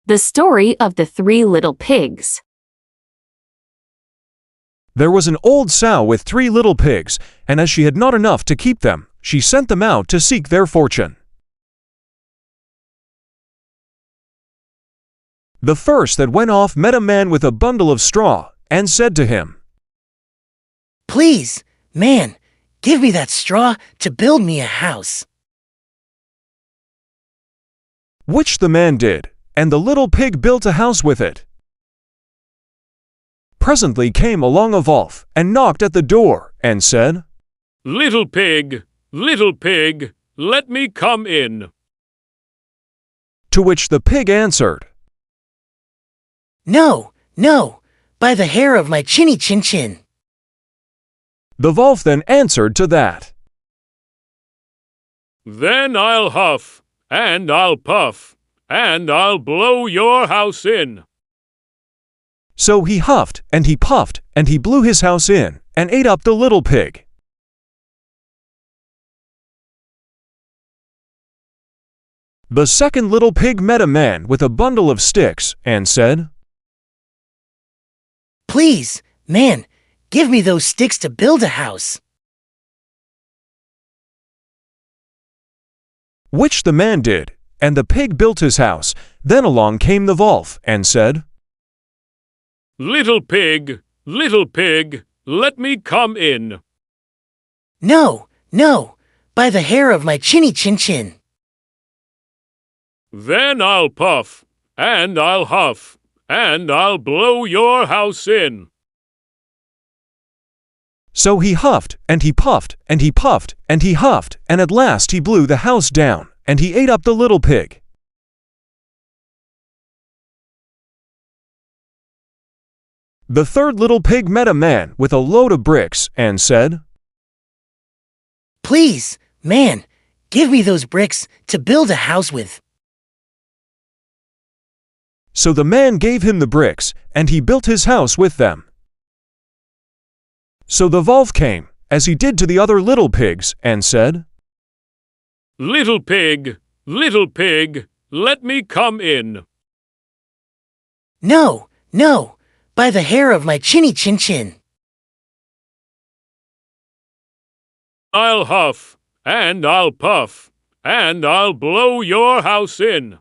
The story of the three little pigs. There was an old sow with 3 little pigs, and as she had not enough to keep them, she sent them out to seek their fortune. The first that went off met a man with a bundle of straw, and said to him, "Please, man, give me that straw to build me a house." Which the man did, and the little pig built a house with it. Presently came along a wolf, and knocked at the door, and said, Little pig, let me come in." To which the pig answered, "No, no, by the hair of my chinny chin chin." The wolf then answered to that, "Then I'll huff, and I'll puff, and I'll blow your house in." So he huffed, and he puffed, and he blew his house in, and ate up the little pig. The second little pig met a man with a bundle of sticks, and said, "Please, man, give me those sticks to build a house." Which the man did, and the pig built his house. Then along came the wolf, and said, Little pig, let me come in." "No, no, by the hair of my chinny chin chin." "Then I'll puff, and I'll huff, and I'll blow your house in." So he huffed, and he puffed, and he puffed, and he huffed, and at last he blew the house down, and he ate up the little pig. The third little pig met a man with a load of bricks, and said, "Please, man, give me those bricks to build a house with." So the man gave him the bricks, and he built his house with them. So the wolf came, as he did to the other little pigs, and said, Little pig, let me come in." "No, no, by the hair of my chinny chin chin." "I'll huff, and I'll puff, and I'll blow your house in."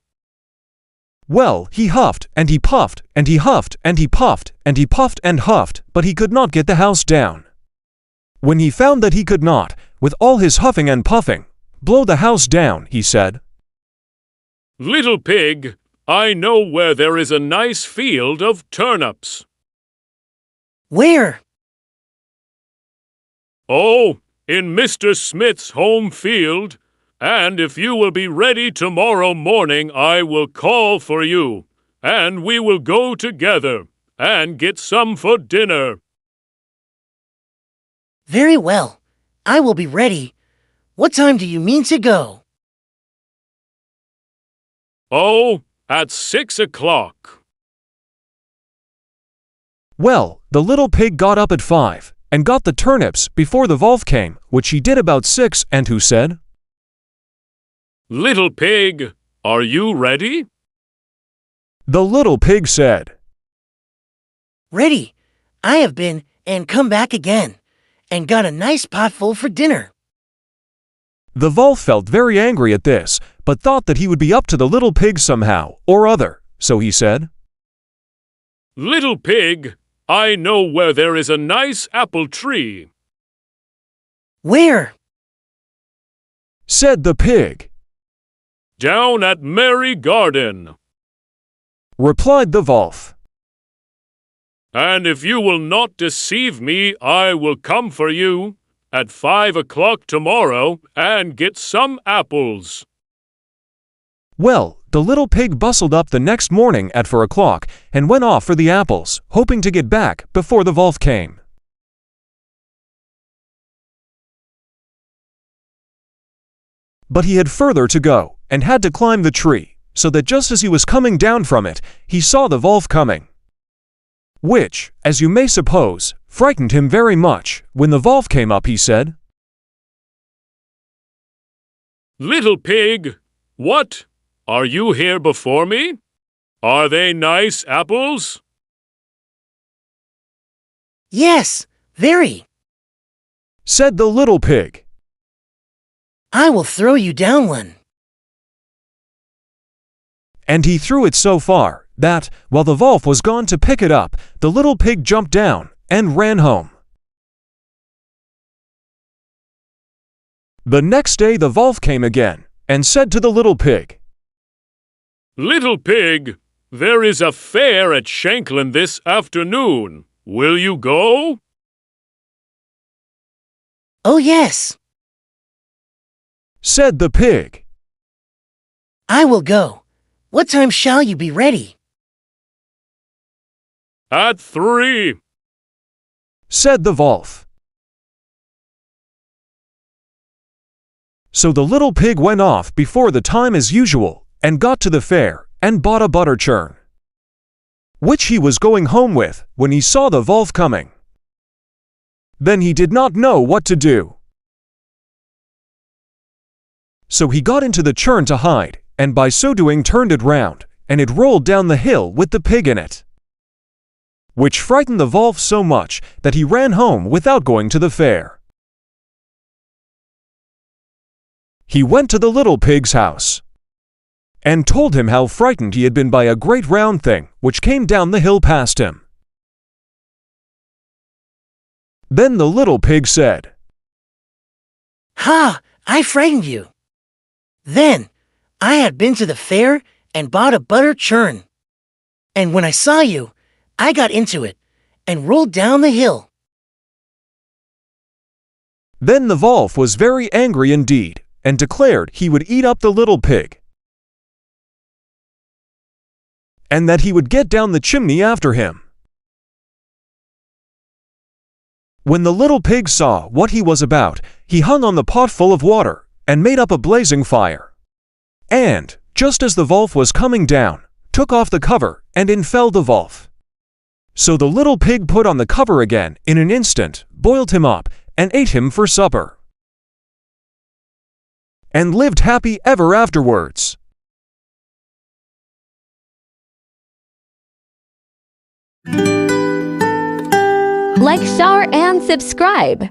Well, he huffed, and he puffed, and he huffed, and he puffed, and he puffed and huffed, but he could not get the house down. When he found that he could not, with all his huffing and puffing, blow the house down, he said, Little pig, I know where there is a nice field of turnips." "Where?" "Oh, in Mr. Smith's home field. And if you will be ready tomorrow morning, I will call for you, and we will go together and get some for dinner." "Very well, I will be ready. What time do you mean to go?" "Oh, at 6 o'clock. Well, the little pig got up at 5, and got the turnips before the wolf came, which he did about 6, and who said, Little pig, are you ready?" The little pig said, "Ready. I have been and come back again, and got a nice pot full for dinner." The wolf felt very angry at this, but thought that he would be up to the little pig somehow or other, so he said, Little pig, I know where there is a nice apple tree." "Where?" said the pig. "Down at Merry Garden." Replied the wolf. "And if you will not deceive me, I will come for you at 5 o'clock tomorrow and get some apples." Well, the little pig bustled up the next morning at 4 o'clock, and went off for the apples, hoping to get back before the wolf came. But he had further to go, and had to climb the tree, so that just as he was coming down from it, he saw the wolf coming. Which, as you may suppose, frightened him very much. When the wolf came up, he said, "Little pig, what? Are you here before me?" Are they nice apples? Yes, very. said the little pig. I will throw you down one. And he threw it so far that, while the wolf was gone to pick it up, the little pig jumped down and ran home. The next day the wolf came again and said to the little pig, Little pig, there is a fair at Shanklin this afternoon. Will you go? Oh, yes. said the pig. I will go. What time shall you be ready? At 3. said the wolf. So the little pig went off before the time as usual and got to the fair and bought a butter churn, which he was going home with when he saw the wolf coming. Then he did not know what to do. So he got into the churn to hide, and by so doing turned it round, and it rolled down the hill with the pig in it, which frightened the wolf so much that he ran home without going to the fair. He went to the little pig's house and told him how frightened he had been by a great round thing which came down the hill past him. Then the little pig said, Ha! I frightened you. Then I had been to the fair and bought a butter churn. And when I saw you, I got into it and rolled down the hill. Then the wolf was very angry indeed, and declared he would eat up the little pig, and that he would get down the chimney after him. When the little pig saw what he was about, he hung on the pot full of water and made up a blazing fire. And, just as the wolf was coming down, took off the cover, and in fell the wolf. So the little pig put on the cover again in an instant, boiled him up, and ate him for supper, and lived happy ever afterwards. Like, share, and subscribe.